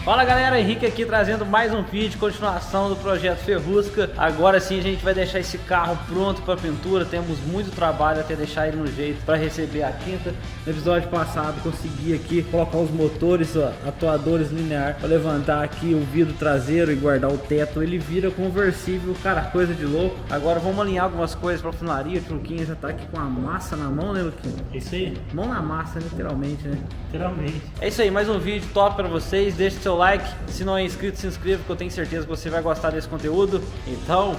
Fala galera, Henrique aqui trazendo mais um vídeo, continuação do projeto Ferrusca. Agora sim a gente vai deixar esse carro pronto para pintura, temos muito trabalho até deixar ele no jeito para receber a tinta. No episódio passado consegui aqui colocar os motores, ó, atuadores linear, para levantar aqui o vidro traseiro e guardar o teto. Ele vira conversível, cara, coisa de louco. Agora vamos alinhar algumas coisas para funilaria. O Luquinha já tá aqui com a massa na mão, né, Luquinha? É isso aí. Mão na massa, literalmente, né? Literalmente. É isso aí, mais um vídeo top para vocês. Deixe seu like, se não é inscrito, se inscreva, que eu tenho certeza que você vai gostar desse conteúdo. Então,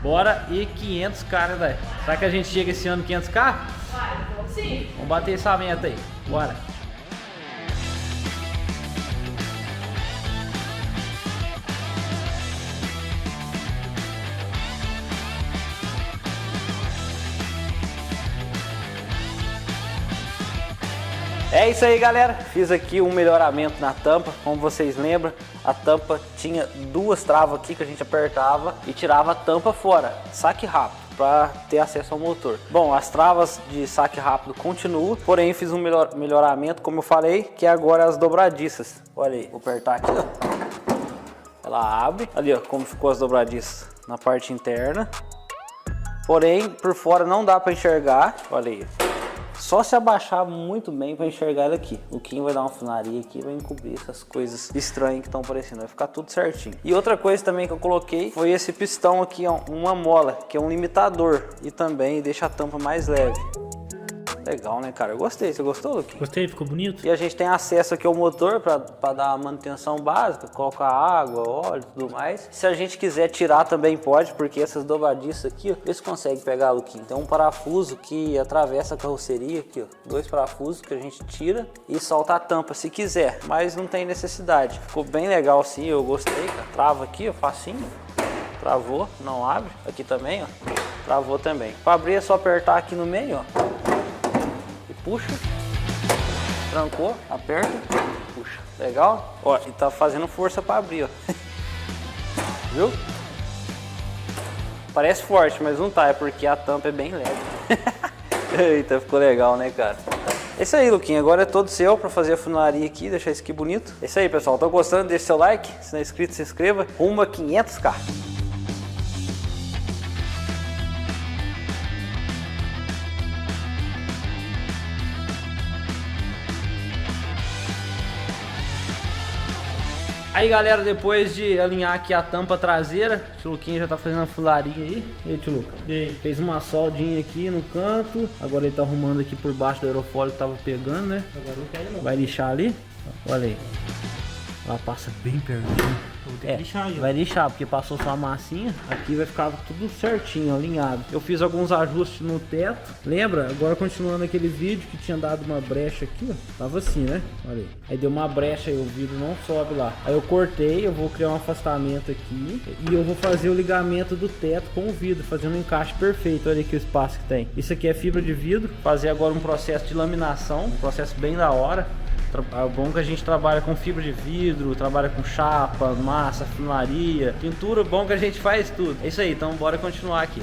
bora e 500k, né, daí? Será que a gente chega esse ano 500k? Vai, sim. Vamos bater essa meta aí, bora. É isso aí, galera, fiz aqui um melhoramento na tampa. Como vocês lembram, a tampa tinha duas travas aqui que a gente apertava e tirava a tampa fora, saque rápido, para ter acesso ao motor. Bom, as travas de saque rápido continuam, porém fiz um melhoramento, como eu falei, que é agora as dobradiças. Olha aí, vou apertar aqui, ó. Ela abre, ali ó, como ficou as dobradiças na parte interna. Porém, por fora não dá para enxergar, olha aí. Só se abaixar muito bem para enxergar ela aqui. O Kim vai dar uma funilaria aqui e vai encobrir essas coisas estranhas que estão aparecendo. Vai ficar tudo certinho. E outra coisa também que eu coloquei foi esse pistão aqui, ó, uma mola, que é um limitador. E também deixa a tampa mais leve. Legal, né, cara? Eu gostei. Você gostou, Luquinha? Gostei, ficou bonito. E a gente tem acesso aqui ao motor para dar a manutenção básica, colocar água, óleo e tudo mais. Se a gente quiser tirar também pode, porque essas dobradiças aqui, ó, vê se consegue pegar, Luquinha. Tem um parafuso que atravessa a carroceria aqui, ó. Dois parafusos que a gente tira e solta a tampa se quiser, mas não tem necessidade. Ficou bem legal assim, eu gostei, cara. Trava aqui, ó, facinho. Travou, não abre. Aqui também, ó. Travou também. Para abrir é só apertar aqui no meio, ó. Puxa, trancou, aperta, puxa, legal? Ó, e tá fazendo força para abrir, ó. Viu? Parece forte, mas não tá, é porque a tampa é bem leve. Eita, ficou legal, né, cara? É isso aí, Luquinha, agora é todo seu para fazer a funilaria aqui, deixar isso aqui bonito. É isso aí, pessoal, tô gostando, deixa seu like, se não é inscrito, se inscreva, rumo a 500k. Aí galera, depois de alinhar aqui a tampa traseira, o tio Luquinha já tá fazendo a funilaria aí. E aí, tio Luca? E aí? Fez uma soldinha aqui no canto. Agora ele tá arrumando aqui por baixo do aerofólio que tava pegando, né? Agora não quero não. Vai lixar ali. Olha aí. Ela passa bem pertinho. Vou ter que lixar aí. Vai lixar, porque passou só a massinha. Aqui vai ficar tudo certinho, alinhado. Eu fiz alguns ajustes no teto. Lembra? Agora continuando aquele vídeo que tinha dado uma brecha aqui, ó. Tava assim, né? Olha aí. Aí deu uma brecha e o vidro não sobe lá. Aí eu cortei, eu vou criar um afastamento aqui. E eu vou fazer o ligamento do teto com o vidro, fazendo um encaixe perfeito. Olha aqui o espaço que tem. Isso aqui é fibra de vidro. Fazer agora um processo de laminação. Um processo bem da hora. É bom que a gente trabalha com fibra de vidro, trabalha com chapa, massa, funilaria, pintura, bom que a gente faz tudo. É isso aí, então bora continuar aqui.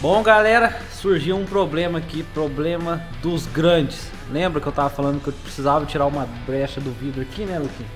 Bom, galera, surgiu um problema aqui, problema dos grandes. Lembra que eu tava falando que eu precisava tirar uma brecha do vidro aqui, né, Luquinha?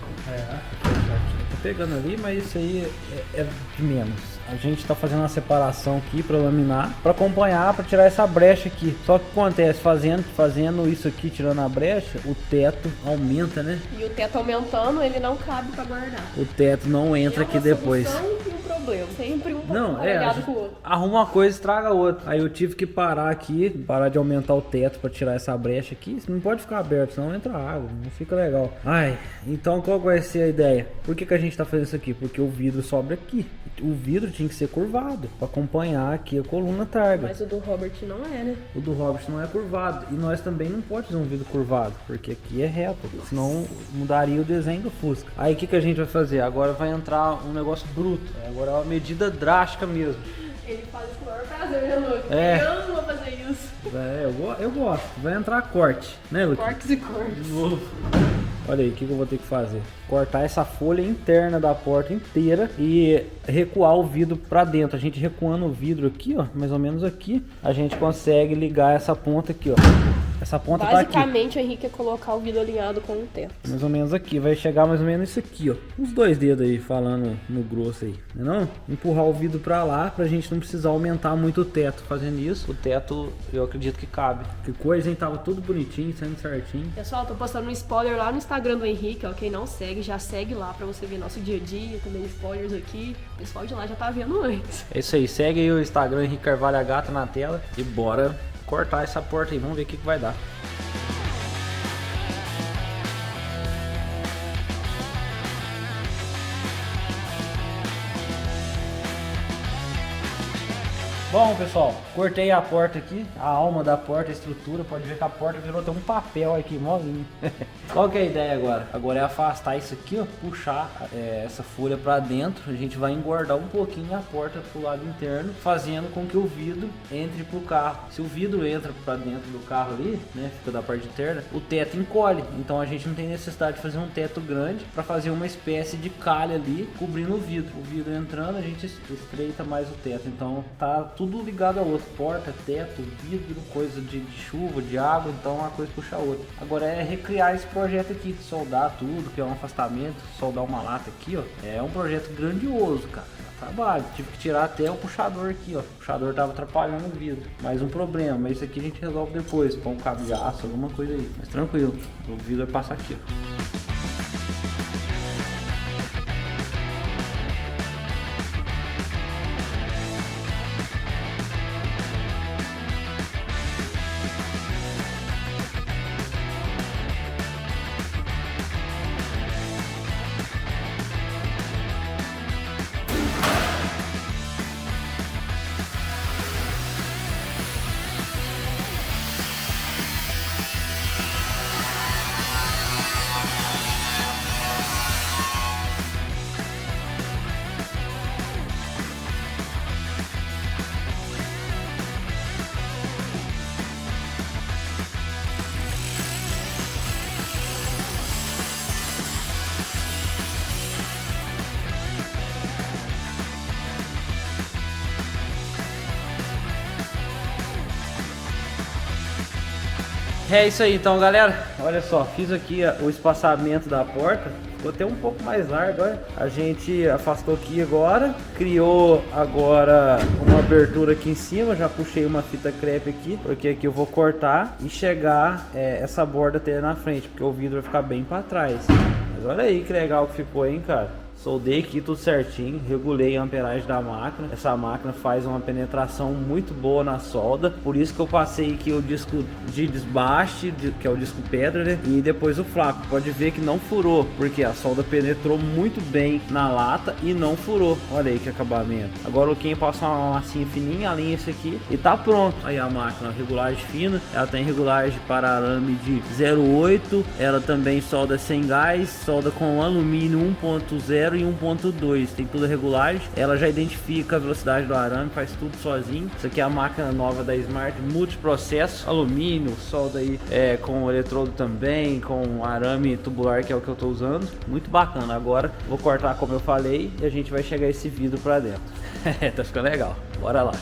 Tô pegando ali, mas isso aí é de menos. A gente tá fazendo uma separação aqui para laminar, para acompanhar, para tirar essa brecha aqui. Só que acontece, fazendo isso aqui, tirando a brecha, o teto aumenta, né? E o teto aumentando, ele não cabe pra guardar. O teto não entra aqui depois. E um problema, sempre um Não, ligado com o outro. arruma uma coisa e estraga a outra. Aí eu tive que parar aqui, parar de aumentar o teto para tirar essa brecha aqui. Isso não pode ficar aberto, senão entra água, não fica legal. Ai, então qual vai ser a ideia? Por que a gente tá fazendo isso aqui? Porque o vidro sobe aqui. O vidro tinha que ser curvado para acompanhar aqui a coluna targa. Mas o do Robert não é, né? O do Robert não é curvado. E nós também não podemos fazer um vidro curvado, porque aqui é reto. Senão mudaria o desenho do Fusca. Aí o que a gente vai fazer? Agora vai entrar um negócio bruto. Agora é uma medida drástica mesmo. Ele faz com o maior prazer, né, Luke? É. Ele ama fazer isso. Eu gosto. Vai entrar corte, né, Luke? Cortes e cortes. De novo. Olha aí, o que eu vou ter que fazer? Cortar essa folha interna da porta inteira e recuar o vidro para dentro. A gente recuando o vidro aqui, ó, mais ou menos aqui, a gente consegue ligar essa ponta aqui, ó. Essa ponta tá aqui. Basicamente, o Henrique é colocar o vidro alinhado com o teto. Mais ou menos aqui, vai chegar mais ou menos isso aqui, ó. Uns 2 dedos aí, falando no grosso aí, não? Empurrar o vidro pra lá, pra gente não precisar aumentar muito o teto. Fazendo isso, o teto eu acredito que cabe. Que coisa, hein? Tava tudo bonitinho, saindo certinho. Pessoal, tô postando um spoiler lá no Instagram do Henrique, ó. Quem não segue, já segue lá pra você ver nosso dia a dia, também spoilers aqui. O pessoal de lá já tá vendo antes. É isso aí, segue aí o Instagram Henrique Carvalho a Gata na tela e bora cortar essa porta aí, vamos ver o que vai dar. Bom, pessoal, cortei a porta aqui, a alma da porta, a estrutura, pode ver que a porta virou até um papel aqui, molinho. Qual que é a ideia agora? Agora é afastar isso aqui, ó, puxar essa folha para dentro, a gente vai engordar um pouquinho a porta pro lado interno, fazendo com que o vidro entre pro carro. Se o vidro entra para dentro do carro ali, né, fica da parte interna, o teto encolhe, então a gente não tem necessidade de fazer um teto grande para fazer uma espécie de calha ali, cobrindo o vidro. O vidro entrando, a gente estreita mais o teto, então tá tudo ligado ao outro, porta, teto, vidro, coisa de chuva, de água, então uma coisa puxa a outra. Agora é recriar esse projeto aqui, soldar tudo, que é um afastamento, soldar uma lata aqui, ó, é um projeto grandioso, cara. Trabalho, tive que tirar até o puxador aqui, ó. O puxador tava atrapalhando o vidro. Mais um problema, mas isso aqui a gente resolve depois, com um cabo de aço, alguma coisa aí. Mas tranquilo, o vidro vai passar aqui, ó. É isso aí então, galera, olha só, fiz aqui o espaçamento da porta, ficou até um pouco mais largo, olha. A gente afastou aqui agora, criou agora uma abertura aqui em cima, já puxei uma fita crepe aqui, porque aqui eu vou cortar e chegar essa borda até na frente, porque o vidro vai ficar bem para trás. Mas olha aí que legal que ficou, hein, cara. Soldei aqui tudo certinho, regulei a amperagem da máquina. Essa máquina faz uma penetração muito boa na solda, por isso que eu passei aqui o disco de desbaste, que é o disco pedra, né? E depois o flaco. Pode ver que não furou, porque a solda penetrou muito bem na lata e não furou. Olha aí que acabamento. Agora o Ken passa uma massinha fininha, alinha isso aqui e tá pronto. Aí a máquina, regulagem fina, ela tem regulagem para arame de 0,8, ela também solda sem gás, solda com alumínio 1.0 e 1.2, tem tudo regulagem. Ela já identifica a velocidade do arame, faz tudo sozinho. Isso aqui é a máquina nova da Smart, multiprocesso, alumínio, solda aí com eletrodo também, com arame tubular, que é o que eu tô usando. Muito bacana. Agora vou cortar como eu falei e a gente vai chegar esse vidro pra dentro. Tá ficando legal, bora lá.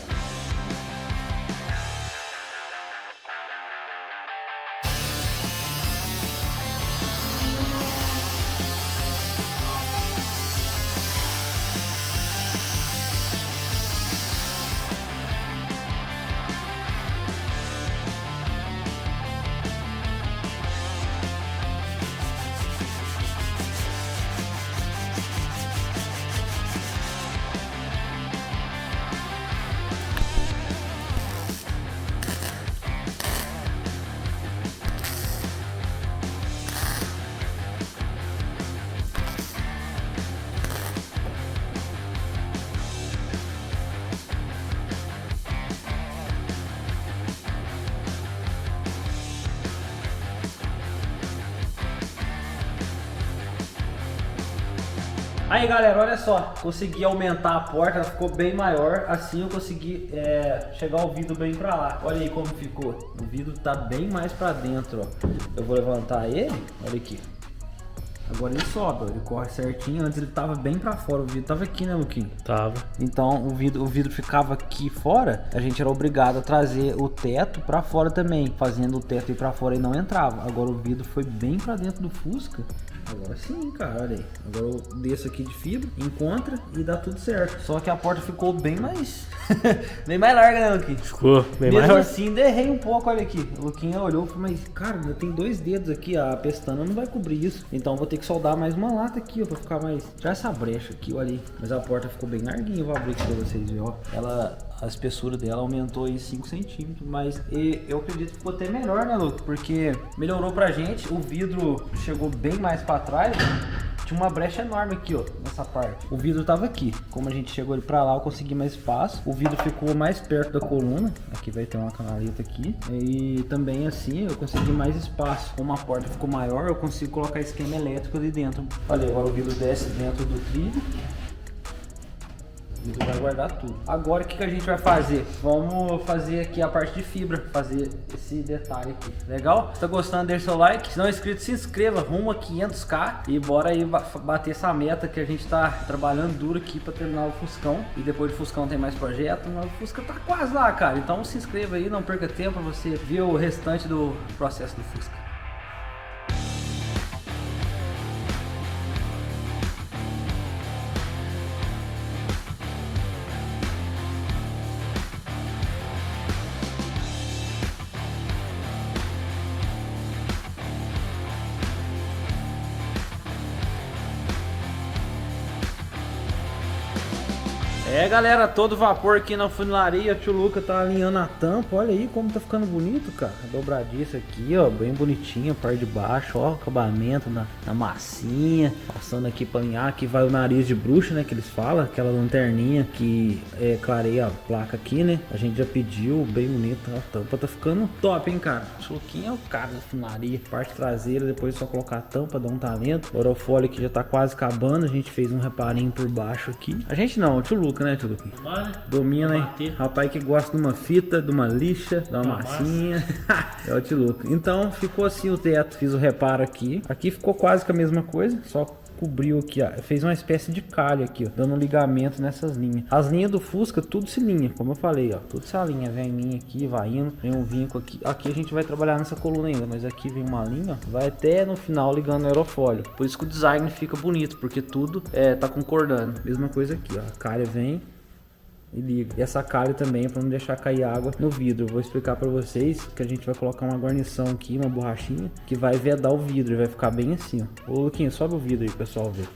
Aí galera, olha só, consegui aumentar a porta, ela ficou bem maior, assim eu consegui chegar o vidro bem pra lá. Olha aí como ficou, o vidro tá bem mais pra dentro, ó. Eu vou levantar ele, olha aqui. Agora ele sobe, ó, ele corre certinho. Antes ele tava bem pra fora, o vidro tava aqui, né, Luquinho? Tava. Então o vidro ficava aqui fora, a gente era obrigado a trazer o teto pra fora também, fazendo o teto ir pra fora e não entrava. Agora o vidro foi bem pra dentro do Fusca. Agora sim, cara, olha aí. Agora eu desço aqui de fibra, encontra e dá tudo certo. Só que a porta ficou bem mais bem mais larga, né, Luquinho? Ficou bem Mesmo maior. assim, derrei um pouco, olha aqui. O Luquinha olhou e falou, mas cara, ainda tem 2 dedos aqui, a pestana não vai cobrir isso. Então vou ter que soldar mais uma lata aqui, ó, pra ficar mais... Já essa brecha aqui, olha aí. Mas a porta ficou bem larguinha, eu vou abrir aqui pra vocês verem, ó. A espessura dela aumentou aí 5 centímetros, mas eu acredito que ficou até melhor, né, Luke? Porque melhorou pra gente, o vidro chegou bem mais pra trás, tinha uma brecha enorme aqui, ó, nessa parte. O vidro tava aqui, como a gente chegou ele pra lá, eu consegui mais espaço. O vidro ficou mais perto da coluna, aqui vai ter uma canaleta aqui. E também assim, eu consegui mais espaço. Como a porta ficou maior, eu consigo colocar esquema elétrico ali dentro. Olha, agora o vidro desce dentro do trilho. O vidro vai guardar tudo. Agora o que a gente vai fazer? Vamos fazer aqui a parte de fibra, fazer esse detalhe aqui. Legal? Se tá gostando, deixa seu like. Se não é inscrito, se inscreva. Rumo a 500k e bora aí bater essa meta que a gente tá trabalhando duro aqui pra terminar o Fuscão. E depois do Fuscão tem mais projeto, mas o Fusca tá quase lá, cara. Então se inscreva aí, não perca tempo pra você ver o restante do processo do Fusca. É, galera, todo vapor aqui na funilaria. O tio Luca tá alinhando a tampa. Olha aí como tá ficando bonito, cara. A dobradiça aqui, ó, bem bonitinha. A parte de baixo, ó, acabamento na massinha. Passando aqui pra alinhar. Aqui vai o nariz de bruxa, né, que eles falam. Aquela lanterninha que clareia a placa aqui, né. A gente já pediu, bem bonito. A tampa tá ficando top, hein, cara. O tio Luquinha é o cara da funilaria. Parte traseira, depois é só colocar a tampa, dá um talento. O aerofólio aqui já tá quase acabando. A gente fez um reparinho por baixo aqui. A gente não, o tio Luca, né, tio Luquinha? Domina, hein? Rapaz que gosta de uma fita, de uma lixa, de uma massinha. É o tio Luca. Então ficou assim o teto. Fiz o reparo aqui. Aqui ficou quase que a mesma coisa, só cobriu aqui, ó. Fez uma espécie de calho aqui, ó, dando um ligamento nessas linhas. As linhas do Fusca, tudo se linha, como eu falei, ó. Tudo se alinha, vem linha aqui, vai indo, vem um vinco aqui. Aqui a gente vai trabalhar nessa coluna ainda, mas aqui vem uma linha, ó, vai até no final ligando o aerofólio. Por isso que o design fica bonito, porque tudo tá concordando. Mesma coisa aqui, ó. A calha vem e liga. E essa calha também é para não deixar cair água no vidro. Eu vou explicar para vocês que a gente vai colocar uma guarnição aqui, uma borrachinha, que vai vedar o vidro, vai ficar bem assim, ó. Ô Luquinha, sobe o vidro aí, pessoal, ver.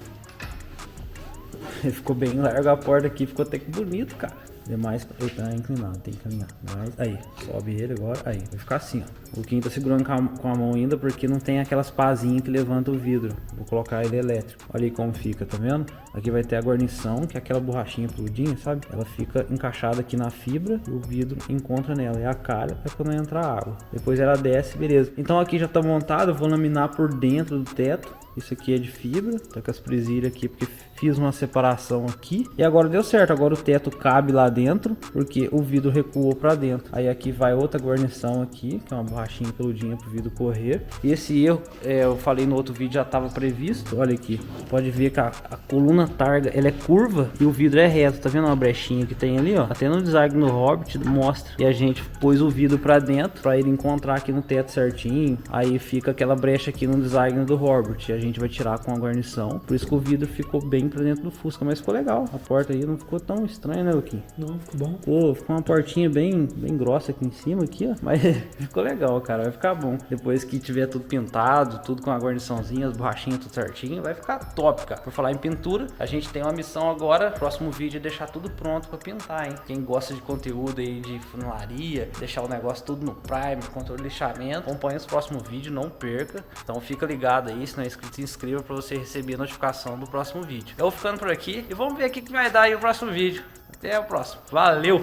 Ficou bem largo a porta aqui, ficou até que bonito, cara. Demais, ele tá inclinado, tem que alinhar. Mas aí, sobe ele agora, aí, vai ficar assim, ó. O Luquinha tá segurando com a mão ainda porque não tem aquelas pazinhas que levantam o vidro. Vou colocar ele elétrico. Olha aí como fica, tá vendo? Aqui vai ter a guarnição, que é aquela borrachinha peludinha, sabe? Ela fica encaixada aqui na fibra e o vidro encontra nela. E a calha é quando entrar água. Depois ela desce, beleza. Então aqui já tá montado, eu vou laminar por dentro do teto. Isso aqui é de fibra, tá com as presilhas aqui porque fiz uma separação aqui. E agora deu certo, agora o teto cabe lá dentro, porque o vidro recuou pra dentro. Aí aqui vai outra guarnição aqui, que é uma borrachinha peludinha pro vidro correr. E esse erro, eu falei no outro vídeo, já estava previsto. Olha aqui, pode ver que a coluna targa, ela é curva e o vidro é reto. Tá vendo uma brechinha que tem ali, ó? Até no design no Hobbit mostra. E a gente pôs o vidro pra dentro, pra ele encontrar aqui no teto certinho. Aí fica aquela brecha aqui no design do Hobbit. A gente vai tirar com a guarnição. Por isso que o vidro ficou bem pra dentro do Fusca, mas ficou legal. A porta aí não ficou tão estranha, né, Luquinha? Não, ficou bom. Ficou uma portinha bem grossa aqui em cima, aqui, ó. Mas ficou legal, cara. Vai ficar bom. Depois que tiver tudo pintado, tudo com a guarniçãozinha, as borrachinhas tudo certinho, vai ficar top, cara. Por falar em pintura, a gente tem uma missão agora. Próximo vídeo é deixar tudo pronto pra pintar, hein? Quem gosta de conteúdo aí de funilaria, deixar o negócio tudo no prime, controle de lixamento, acompanha os próximos vídeos, não perca. Então fica ligado aí, se não é inscrito, se inscreva pra você receber a notificação do próximo vídeo. Eu vou ficando por aqui e vamos ver o que vai dar aí o próximo vídeo. Até o próximo. Valeu!